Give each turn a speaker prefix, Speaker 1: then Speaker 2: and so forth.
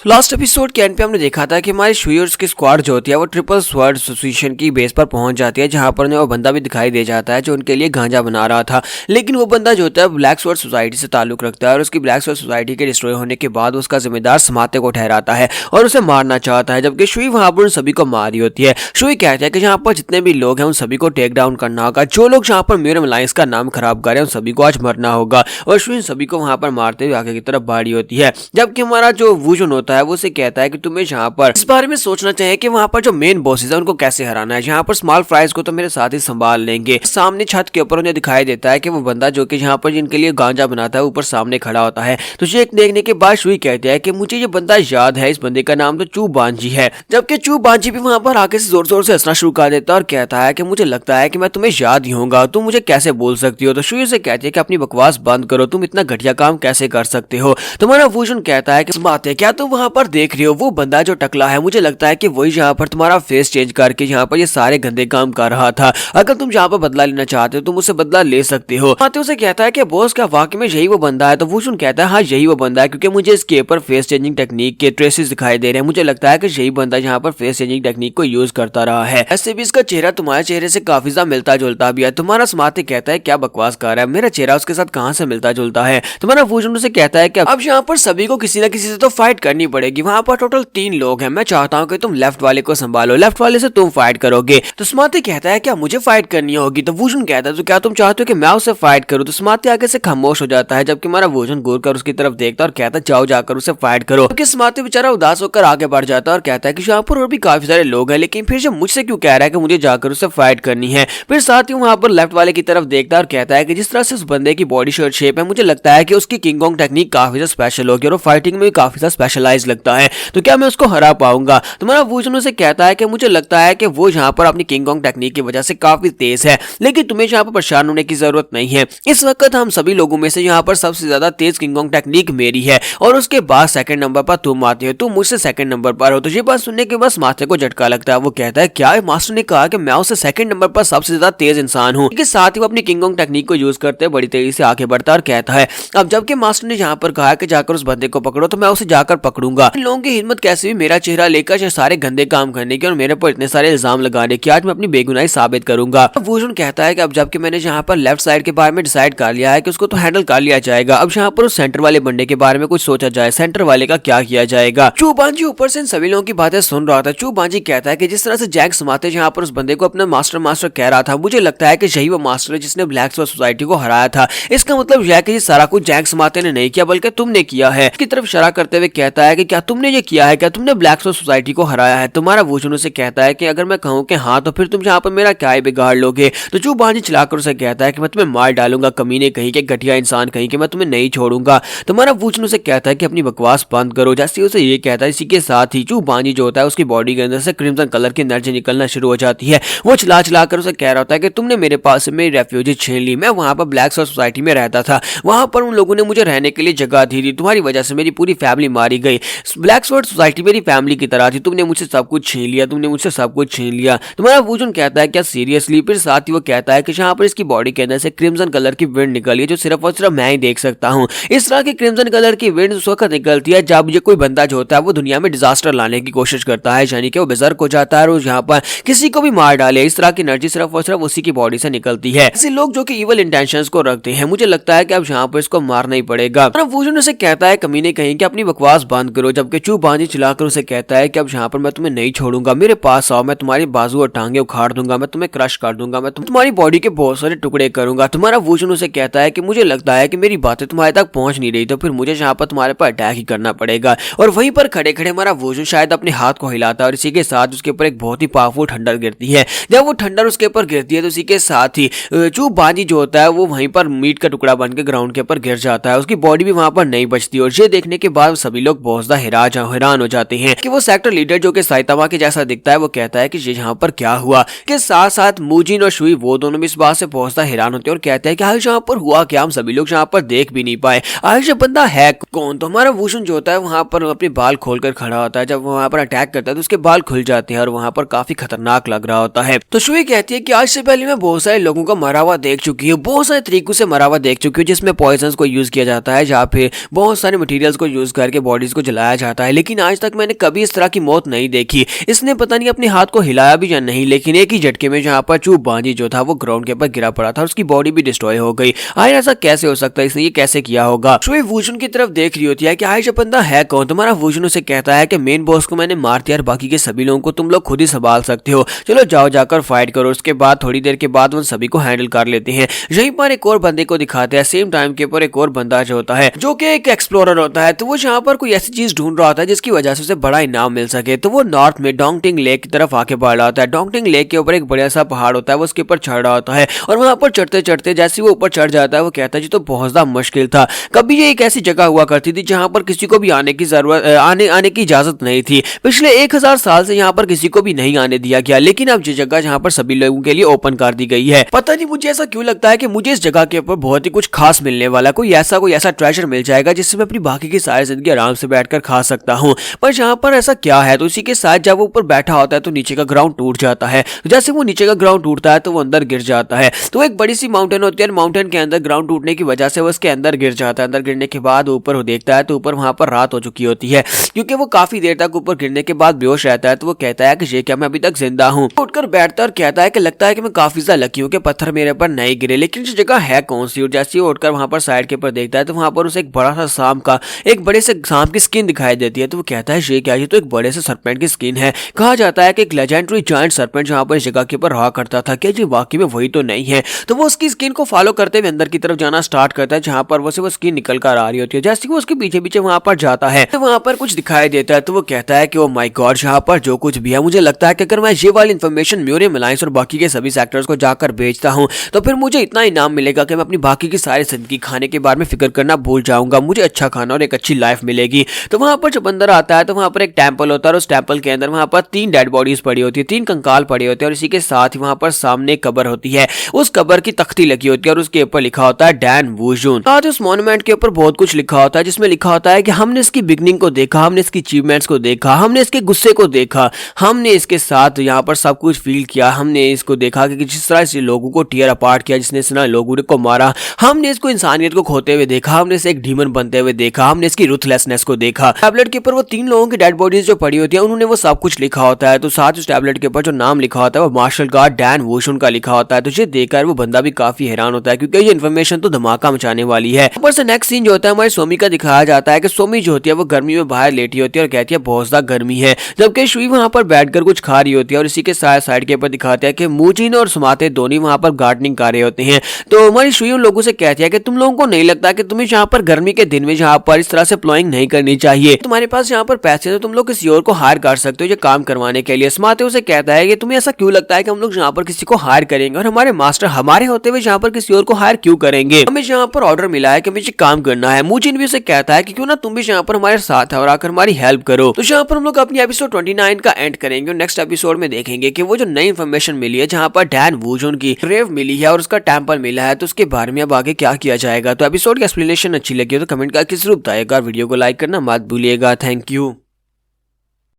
Speaker 1: Last episode के and पे हमने देखा था कि हमारी शुई और उसकी स्क्वाड जो होती है वो ट्रिपल स्वर्ड एसोसिएशन की बेस पर पहुंच जाती है, जहां पर उन्हें वो बंदा भी दिखाई दे जाता है जो उनके लिए गांजा बना रहा था। लेकिन वो बंदा जो होता है ब्लैक स्वर्ड सोसाइटी से ताल्लुक रखता है और उसकी ब्लैक स्वर्ड सोसाइटी के डिस्ट्रॉय होने के बाद उसका जिम्मेदार समाते को ठहराता है और उसे मारना चाहता है, जबकि शुई वहां पर उन सभी को मारी होती है। शुई कहता है कि जहाँ पर जितने भी लोग हैं उन सभी को टेक डाउन करना होगा, जो लोग जहाँ पर म्यूरम अलायंस का नाम खराब कर रहे हैं उन सभी को आज मरना होगा। और शुई इन सभी को वहां पर मारते हुए आगे की तरफ बाड़ी होती है, जबकि हमारा जो वुजन होता है वो उसे कहता है कि तुम्हें जहाँ पर इस बारे में सोचना चाहिए कि वहाँ पर जो मेन बॉसेस है उनको कैसे हराना है। जहाँ पर स्मॉल फ्राइज को तो मेरे साथ ही संभाल लेंगे। सामने छत के ऊपर उन्हें दिखाई देता है कि वो बंदा जो कि जहाँ पर जिनके लिए गांजा बनाता है ऊपर सामने खड़ा होता है। तो ये देखने के बाद शुई कहते हैं कि मुझे ये बंदा याद है, इस बंदे का नाम तो चू बांजी है। जबकि चू बांजी भी वहाँ पर आके से जोर जोर से हंसना शुरू कर देता है और कहता है कि मुझे लगता है कि मैं तुम्हें याद ही होगा, तुम मुझे कैसे बोल सकती हो। तो शुई से कहती है कि अपनी बकवास बंद करो, तुम इतना घटिया काम कैसे कर सकते हो। तुम्हारा वुजन कहता है कि बात है, क्या तुम वहाँ पर देख रहे हो वो बंदा जो टकला है, मुझे लगता है कि वही जहाँ पर तुम्हारा फेस चेंज करके यहाँ पर ये सारे गंदे काम कर रहा था। अगर तुम जहाँ पर बदला लेना चाहते हो तुम उससे बदला ले सकते हो। माते उसे कहता है कि बॉस क्या वाकई में यही वो बंदा है। तो वुजन कहता है हाँ यही वो बंदा है, क्योंकि मुझे इसके ऊपर फेस चेंजिंग टेक्निक के ट्रेसेस दिखाई दे रहे हैं। मुझे लगता है कि यही बंदा यहाँ पर फेस चेंजिंग टेक्निक को यूज करता रहा है। ऐसे भी इसका चेहरा तुम्हारे चेहरे से काफी ज्यादा मिलता जुलता भी है। तुम्हारा समाते कहता है क्या बकवास कर रहा है, मेरा चेहरा उसके साथ कहाँ से मिलता जुलता है। तुम्हारा वुजन उसे कहता है कि अब यहाँ पर सभी को किसी न किसी से तो फाइट करनी पड़ेगी। वहाँ पर टोटल 3 लोग हैं, मैं चाहता हूँ कि तुम लेफ्ट वाले को संभालो, लेफ्ट वाले से तुम फाइट करोगे। तो स्मार्टी कहता है क्या मुझे फाइट करनी होगी। तो वुजन कहता है तो क्या तुम चाहते हो कि मैं उससे फाइट करूं। तो स्मार्टी आगे से खामोश हो जाता है, जबकि हमारा वुजन घूर कर उसकी तरफ देखता है और कहता है जाओ जाकर उसे फाइट करो। क्योंकि स्मार्टी बेचारा उदास होकर आगे बढ़ जाता है और कहता है कि यहाँ पर और भी काफी सारे लोग हैं, लेकिन फिर जब मुझसे क्यों कह रहा है कि मुझे जाकर उससे फाइट करनी है। फिर साथ ही वहां पर लेफ्ट वाले की तरफ देखता है और कहता है कि जिस तरह से उस बंदे की बॉडी शर्ट शेप है, मुझे लगता है कि उसकी किंग कॉन्ग टेक्निक काफी ज्यादा स्पेशल होगी और फाइटिंग में भी काफी ज्यादा स्पेशलाइज लगता है। तो क्या मैं उसको हरा पाऊंगा। तुम्हारा वुजन उसे कहता है कि मुझे लगता है कि वो यहाँ पर अपनी किंग कॉन्ग टेक्निक की वजह से काफी तेज है, लेकिन तुम्हें यहाँ पर परेशान होने की जरूरत नहीं है। इस वक्त हम सभी लोगों में से यहाँ पर सबसे ज्यादा तेज किंग कॉन्ग टेक्निक मेरी है और उसके बाद सेकंड नंबर पर तुम आते हो, तुम मुझसे सेकंड नंबर पर हो। तो ये बात सुनने के बाद मास्टर को झटका लगता है। वो कहता है क्या मास्टर ने कहा कि मैं उससे सेकंड नंबर पर सबसे ज्यादा तेज इंसान हूँ। इसके साथ ही वो अपनी किंग कॉन्ग टेक्निक को यूज करते बड़ी तेजी से आगे बढ़ता और कहता है अब जबकि मास्टर ने यहाँ पर कहा कि जाकर उस बंदे को पकड़ो, तो मैं उसे जाकर पकड़ूंगा। इन लोगों की हिम्मत कैसे भी मेरा चेहरा लेकर सारे गंदे काम करने की और मेरे पर इतने सारे इल्जाम लगाने की, आज मैं अपनी बेगुनाही साबित करूंगा। वुजन कहता है कि अब जबकि मैंने यहाँ पर लेफ्ट साइड के बारे में डिसाइड कर लिया है कि उसको तो हैंडल कर लिया जाएगा, अब यहाँ पर उस सेंटर वाले बंदे के बारे में कुछ सोचा जाए, सेंटर वाले का क्या किया जाएगा। चू बांजी ऊपर से इन सभी लोगों की बातें सुन रहा था। चू बांजी कहता है कि जिस तरह से जैक समाते यहाँ पर उस बंदे को अपना मास्टर कह रहा था, मुझे लगता है कि यही वो मास्टर है जिसने ब्लैक स्वर्ड सोसाइटी को हराया था। इसका मतलब यह है कि सारा कुछ जैक समाते ने नहीं किया बल्कि तुमने किया है। की तरफ इशारा करते हुए कहता है कि क्या तुमने ये किया है, क्या तुमने ब्लैक स्वर्ड सोसाइटी को हराया है। तुम्हारा वुजन उसे कहता है कि अगर मैं कहूं कि हाँ तो फिर तुम यहाँ पर मेरा क्या बिगाड़ लोगे। तो चू बांजी चलाकर उसे कहता है कि मैं तुम्हें मार डालूंगा, कमीने कहीं के, घटिया इंसान कहीं के, मैं तुम्हें नहीं छोड़ूंगा। तुम्हारा वुजन उसे कहता है कि अपनी बकवास बंद करो। जैसे उसे ये कहता है, इसी के साथ ही चू बांजी जो होता है उसकी बॉडी के अंदर से क्रिम्सन कलर की एनर्जी निकलना शुरू हो जाती है। वो चला चलाकर उसे कह रहा होता है कि तुमने मेरे पास से मेरी रेफ्यूजी छीन ली। मैं वहां पर ब्लैक स्वर्ड सोसाइटी में रहता था, वहां पर उन लोगों ने मुझे रहने के लिए जगह दी थी, तुम्हारी वजह से मेरी पूरी फैमिली मारी गई। ब्लैक स्वर्ड सोसाइटी मेरी फैमिली की तरह थी, तुमने मुझसे सब कुछ छीन लिया, तुमने मुझसे सब कुछ छीन लिया। तुम्हारा वुजन कहता है क्या सीरियसली। फिर साथ ही वो कहता है कि यहाँ पर इसकी बॉडी के अंदर से क्रिम्सन कलर की विंड निकली है जो सिर्फ और सिर्फ मैं ही देख सकता हूँ। इस तरह की क्रिम्सन कलर की विंड उस वक्त निकलती है जब ये कोई बंदा जो होता है वो दुनिया में डिजास्टर लाने की कोशिश करता है, यानी कि वो बेजर्क हो जाता है और यहाँ पर किसी को भी मार डाले। इस तरह की एनर्जी सिर्फ और सिर्फ उसी की बॉडी से निकलती है। ऐसे लोग जो कि इवल इंटेंशंस को रखते हैं, मुझे लगता है कि अब यहाँ पर इसको मारना ही पड़ेगा। वुजन उसे कहता है कमीने कहीं कि अपनी बकवास बंद करो, जबकि चू बांजी चिल्लाकर उसे कहता है कि अब यहाँ पर मैं तुम्हें नहीं छोड़ूंगा, मेरे पास आओ, मैं तुम्हारी बाजू और टांगे उखाड़ दूंगा, मैं तुम्हें क्रश कर दूंगा, मैं तुम्हारी बॉडी के बहुत सारे टुकड़े करूंगा। तुम्हारा वुजन उसे कहता है कि मुझे लगता है कि मेरी बातें तुम्हारे तक पहुंच नहीं रही, तो फिर मुझे यहाँ पर तुम्हारे पर अटैक ही करना पड़ेगा। और वहीं पर खड़े खड़े हमारा वुजन शायद अपने हाथ को हिलाता है और इसी के साथ उसके ऊपर एक बहुत ही पावरफुल ठंडर गिरती है। जब वो ठंडर उसके ऊपर गिरती है तो इसी के साथ ही चू बांजी जो होता है वो वहीं पर मीट का टुकड़ा बन के ग्राउंड के ऊपर गिर जाता है, उसकी बॉडी भी वहां पर नहीं बचती। और ये देखने के बाद सभी लोग बहुत ज्यादा हैरान हो जाते हैं कि वो सेक्टर लीडर जो कि साइतामा के जैसा दिखता है वो कहता है कि ये यहाँ पर क्या हुआ। के साथ साथ मूजिन और शुई वो दोनों भी इस बात से बहुत ज्यादा हैरान होते हैं और कहते हैं कि आखिर यहाँ पर हुआ क्या, हम सभी लोग यहाँ पर देख भी नहीं पाए, आखिर ये बंदा है कौन। तो हमारा वुजन जो होता है वहां पर अपने बाल खोलकर खड़ा होता है। जब वहां पर अटैक करता है तो उसके बाल खुल जाते हैं और वहां पर काफी खतरनाक लग रहा होता है। तो शुई कहती है कि आज से पहले मैं बहुत सारे लोगों का मरा हुआ देख चुकी हूँ, बहुत सारे तरीकों से मरा हुआ देख चुकी हूँ, जिसमें पॉइजन को यूज किया जाता है या फिर बहुत सारे मटेरियल्स को यूज करके बॉडीज को जलाया जाता है, लेकिन आज तक मैंने कभी इस तरह की मौत नहीं देखी। इसने पता नहीं अपने हाथ को हिलाया भी या नहीं, लेकिन एक ही झटके में जहाँ पर चूप बांजी जो था वो ग्राउंड के ऊपर गिरा पड़ा था और उसकी बॉडी भी डिस्ट्रॉय हो गई। आयन ऐसा कैसे हो सकता है, इसने ये कैसे किया होगा। शोई वूजुन की तरफ देख रही होती है कि आयन बंदा है कौन। तुम्हारा वूजुन उसे कहता है कि मेन बॉस को मैंने मार दिया और बाकी के सभी लोगों को तुम लोग खुद ही संभाल सकते हो, चलो जाओ जाकर फाइट करो। उसके बाद थोड़ी देर के बाद उन सभी को हैंडल कर लेते हैं। यहीं पर एक और बंदे को दिखाते हैं। सेम टाइम के ऊपर एक और बंदा जो होता है जो कि एक एक्सप्लोरर होता है, तो वो यहाँ पर कोई ऐसी चीज ढूंढ रहा होता है जिसकी वजह से उसे बड़ा इनाम मिल सके। तो वो नॉर्थ में डोंगटिंग लेक की तरफ आके बढ़ रहा होता है। डोंगटिंग लेक के ऊपर एक बड़ा सा पहाड़ होता है, वो उसके ऊपर चढ़ रहा होता है और वहां पर चढ़ते चढ़ते जैसे वो ऊपर चढ़ जाता है वो कहता है जी तो बहुत ज्यादा मुश्किल था। कभी ये एक ऐसी जगह हुआ करती थी जहां पर किसी को भी आने की जरूरत आने की इजाजत नहीं थी। पिछले 1000 साल से यहाँ पर किसी को भी नहीं आने दिया गया, लेकिन अब ये जगह जहाँ पर सभी लोगों के लिए ओपन कर दी गई है। पता नहीं मुझे ऐसा क्यों लगता है कि मुझे इस जगह के ऊपर बहुत ही कुछ खास मिलने वाला, कोई ऐसा ट्रेजर मिल जाएगा जिससे मैं अपनी बाकी की सारी जिंदगी आराम से बैठकर खा सकता हूँ। पर यहाँ पर ऐसा क्या है, तो इसी के साथ जब वो ऊपर बैठा होता है तो नीचे का ग्राउंड टूट जाता है। जैसे वो नीचे का ग्राउंड टूटता है तो वो अंदर गिर जाता है। तो एक बड़ी सी माउंटेन होती है, माउंटेन के अंदर ग्राउंड टूटने की वजह से वो उसके अंदर गिर जाता है। अंदर गिरने के बाद ऊपर वो देखता है तो ऊपर वहां पर रात हो चुकी होती है, क्योंकि वो काफी देर तक ऊपर गिरने के बाद बेहोश रहता है। तो वो कहता है कि ये क्या मैं अभी तक जिंदा हूँ। उठकर बैठता है और कहता है कि लगता है कि मैं काफी ज्यादा लकी हूँ कि पत्थर मेरे पर नहीं गिरे, लेकिन ये जगह है कौन सी। और जैसे ही उठकर वहां पर साइड के ऊपर देखता है तो वहां पर उसे एक बड़ा सा एक बड़े से सांप की स्किन दिखाई देती है। तो वो कहता है ये क्या, ये तो एक बड़े से सरपेंट की स्किन है। कहा जाता है कि एक लेजेंडरी जायंट सरपेंट जहां पर इस जगह के ऊपर रहा करता था, क्या जी वाकई में वही तो नहीं है। तो वो उसकी स्किन को फॉलो करते हुए अंदर की तरफ जाना स्टार्ट करता है जहां पर वो स्किन निकल कर आ रही होती है। जैसे वो उसके पीछे पीछे वहां पर जाता है तो वहां पर कुछ दिखाई देता है। तो वो कहता है कि ओ माय गॉड, यहाँ पर जो कुछ भी है मुझे लगता है कि अगर मैं ये वाली इन्फॉर्मेशन म्यूरियम अलायंस और बाकी के सभी सेक्टर्स को जाकर बेचता हूँ तो फिर मुझे इतना इनाम मिलेगा कि मैं अपनी बाकी की सारी जिंदगी खाने के बारे में फिक्र करना भूल जाऊंगा। मुझे अच्छा खाना और एक अच्छी लाइफ मिलेगी। तो वहां पर जब अंदर आता है तो वहां पर एक टेंपल होता है और उस टेंपल के अंदर वहां पर 3 डेड बॉडीज पड़ी होती है, 3 कंकाल पड़े होते हैं और इसी के साथ ही वहां पर सामने कब्र होती है। उस कब्र की तख्ती लगी होती है और उसके ऊपर लिखा होता है डैन वूजुन। साथ उस मॉन्यूमेंट के ऊपर बहुत कुछ लिखा होता है जिसमें लिखा होता है कि हमने इसकी बिगनिंग को देखा, हमने इसकी अचीवमेंट्स को देखा, हमने इसके गुस्से को देखा, हमने इसके साथ यहाँ पर सब कुछ फील किया, हमने इसको देखा कि जिस तरह से लोगों को टीयर अपार्ट किया, जिसने इस तरह लोगों को मारा, हमने इसको इंसानियत को खोते हुए देखा, हमने इसे एक डीमन बनते हुए देखा, हमने इसकी रुथलेसनेस को देखा। टैबलेट के ऊपर वो 3 लोगों की डेड बॉडीज जो पड़ी होती है उन्होंने वो सब कुछ लिखा होता है। तो साथ उस टैबलेट के ऊपर जो नाम लिखा होता है वो मार्शल गार्ड डैन वूजुन का लिखा होता है। तो ये देखकर वो बंदा भी काफी हैरान होता है क्योंकि ये इन्फॉर्मेशन तो धमाका मचाने वाली है। ऊपर से नेक्स्ट सीन जो होता है हमारी सोमी का दिखाया जाता है कि सोमी जो होती है वो गर्मी में बाहर लेटी होती है और कहती है बहुत ज्यादा गर्मी है, जबकि शुई वहां पर बैठकर कुछ खा रही होती है। और इसी के साइड के ऊपर दिखाते हैं कि मूजिन और सुमाते दोनों वहां पर गार्डनिंग कर रहे होते हैं। तो हमारी शुई उन लोगों से कहती है कि तुम लोगों को नहीं लगता कि तुम्हें यहाँ पर गर्मी के दिन में यहाँ पर इस तरह से प्लॉइंग नहीं करनी चाहिए, तुम्हारे पास यहाँ पर पैसे तो तुम लोग किसी और को हायर कर सकते हो ये काम करवाने के लिए। सुमाते उसे कहता है कि तुम्हें ऐसा क्यों लगता है कि हम लोग यहाँ पर किसी को हायर करेंगे और हमारे मास्टर हमारे होते हुए यहाँ पर किसी और को हायर क्यों करेंगे, हमें यहाँ पर ऑर्डर मिला है कि हमें ये काम करना है। मूजिन भी उसे कहता है कि क्यों ना तुम भी यहाँ पर हमारे साथ है और आकर हमारी हेल्प करो। तो यहाँ पर हम लोग अपनी एपिसोड 29 का एंड करेंगे और नेक्स्ट एपिसोड में देखेंगे कि वो जो नई इन्फॉर्मेशन मिली है जहाँ पर डैन वूजुन की ग्रेव मिली है और उसका टेंपल मिला है तो उसके बारे में अब आगे क्या किया जाएगा। तो एपिसोड की एक्सप्लेनेशन अच्छी लगी हो तो कमेंट करके जरूर बताइएगा, वीडियो को लाइक करना मत भूलिएगा। Thank you.